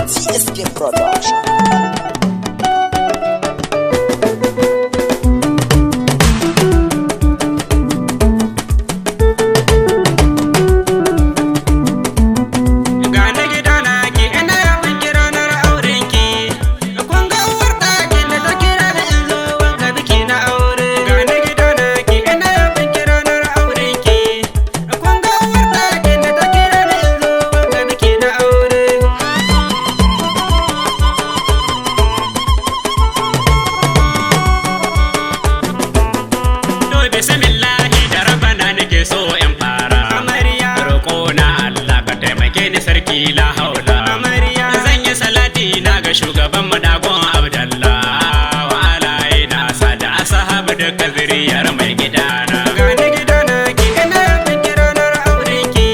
CSK Production. La haula zan yi salati na ga shugaban madagon Abdallah wa alaye na sada ashabu duka zuriyar mai gidana. Gani gidana ki ina bin ranar auren ki,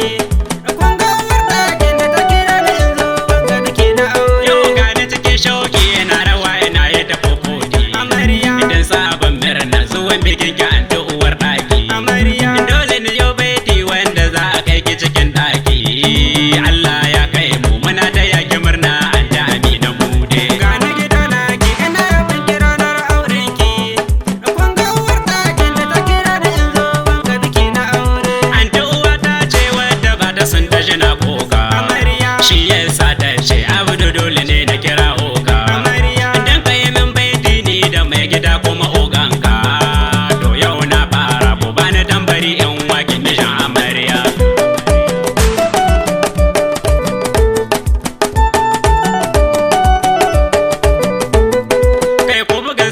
kun ga warda ki da ta kira ni in zo ga biki na aure. Yau gani cikin shauki ina rawa ina yadda kokoti amarya, idan sabon murna zuwan bikin ki an ta uwar daki amarya. Dole ne yau baiti wanda za a kai ki cikin daki. Allah ya kai mu muna da yaki murna an ta amina mu de. Gani gidana ki ina bin ranar auren ki, kun ga warda ki da ta kira ni in zo ga biki na aure. An ta uwa ta ce wadda ba ta sun ta jina koka amarya, shi yasa ta ce Abdu dole ne na kira oka amarya. Dan kai min baiti ni da mai gida kuma oganka, to yau na fara ko bani tambari in wakin mishan amarya.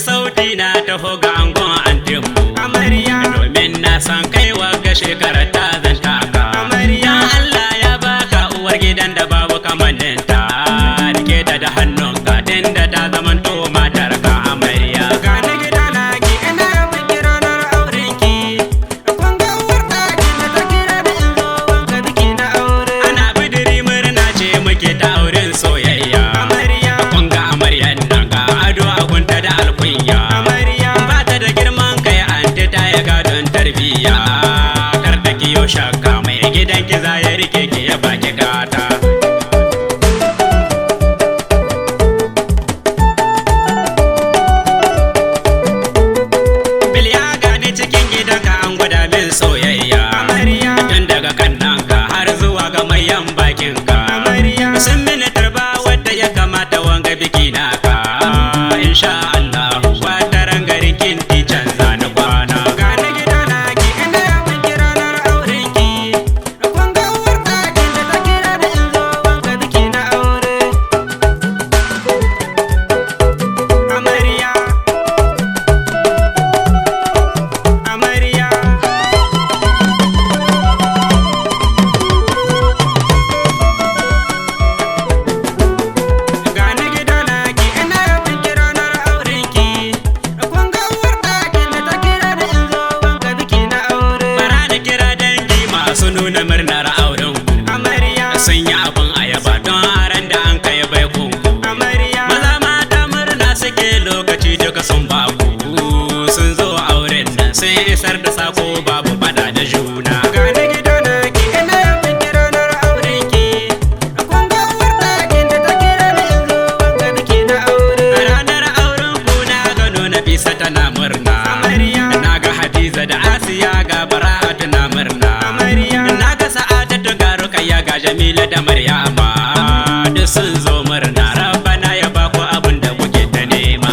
Sauti na taho ga angon antinmu amarya, domin na san kaiwa ga shekarar ta zan taka amarya. Allah ya baka uwar gidan da babu kamanninta, rike ta da hannun ka da ta zamanto matar ka amarya. Gani gidana ki ina bin ranar auren ki, kun ga warda ki da ta kira ni in zo ga biki na aure. Ana bidiri murna ce muke ta auren soyayya amarya, kun ga amaryan nan ga ado a gunta da alkunya amarya. Ba ta da girman kai anti ta ya gadon tarbiyya, kar da kiyo shakka mai gidan ki za ya rike ki ya baki gata. Biliya gani cikin gidanka an gwada min soyayya amarya, tun daga kannanka har zuwa ga mayan bakinka amarya. Sun mini tarba wadda ya kamata wanga biki naka, insha Allah wataran garin kinti canza ni kwana. Gani gidana ki ina bin ranar auren ki, kun ga warda ki da ta kira ni in zo ga biki na aure amarya amarya. Gani gidana ki ina bin ranar auren ki, kun ga warda ki da ta kira ni in zo ga biki na aure. Bara da kira dangi masu nuna murnar auren ku amarya, sun yi abin ayaba don aran da an kai bai kunku amarya. Maza mata murna suke lokaci duka sun baku, sun zo auren nan sun isar da sako babu fada da juna. Gani gidana ki ina bin ranar auren ki, kun ga warda ki da ta kira ni in zo ga biki na aure. Ranar auren ku na gano Nafisa tana murna amarya, na ga Hadiza da Asiya ga Bara'atu na murna amarya, na ga Sa'adatu ga Rukayya ga Jamila da Maryama, duk sun zo murna. Rabbana ya baku abin da kuke ta nema.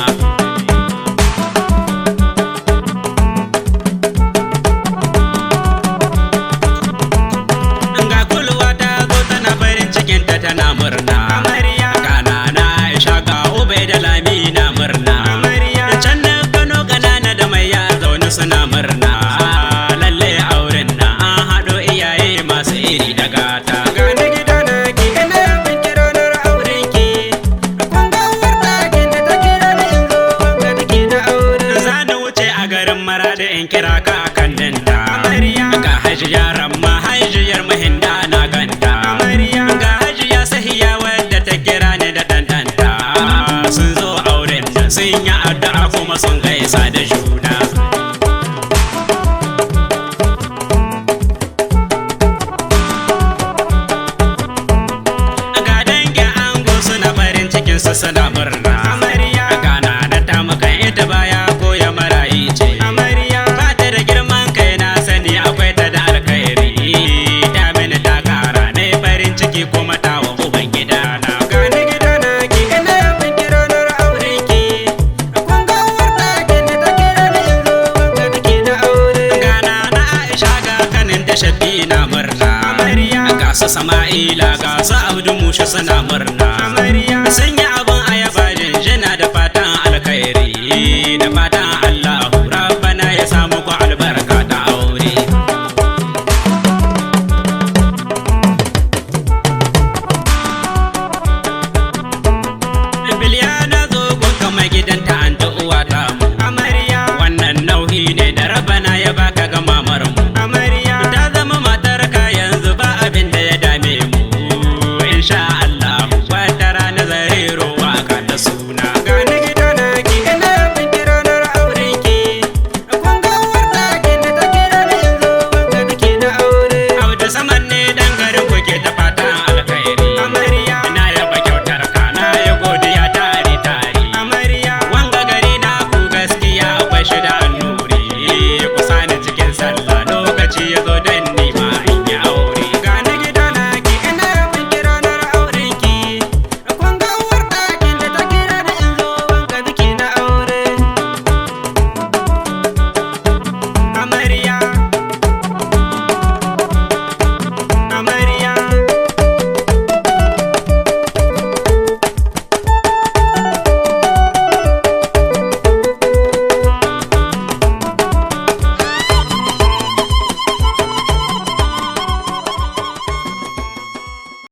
Ga kulwa ta zo tana farin cikinta tana murna amarya, kana na Aisha ga Ubay da Lami na murna amarya. Can na Kano ganana da mai ya zaune suna murna, lalle auren na an haɗo iyaye masu iri da gata. Gani gidana ki ina bin ranar auren ki, kun ga warda ki da ta kira ni in zo ga biki na aure. Za ni wuce a garin Maradi in kira ka akan dinta amarya, ga Hajiya Ramma Hajiyar Mahinda na ganta amarya, ga Hajiya Sahiya wadda ta kira ni da ɗanɗanta. Sun zo auren nan sun yi addu'a kuma sun gaisa da juna. suna murna amarya gana na ta makan ita baya koya marayi ce amarya ba ta da girman kai na sani akwai ta da alkhairi ta mini ta kara na farin ciki kuma ta wa uban gidana gani gidana ki ina yawan kiranar aure ki kun ga wata gini ta kira ni in zo wanka nake na aure gana na Aisha ga kanin da shafi na murna amarya ga su Sama'ila ga su Abdu Musha suna murna amarya sanya abin ayaba jinjina da fatan alkhairi da fatan Allahu rabbana ya samu ku albarka ta aure Biliya na zo gunka mai gidanta an ta uwa ta mu amarya wannan nauyi ne da rabbana ya baka ga mamar mu amarya ta zama matar ka yanzu ba abin da ya dame mu insha Allah wata rana zai rowa ka da suna gani gidana ki ina bin kiranar aure ki kun ga wata gini ta kira ni in zo wanka nake na aure Abdu saman ne dan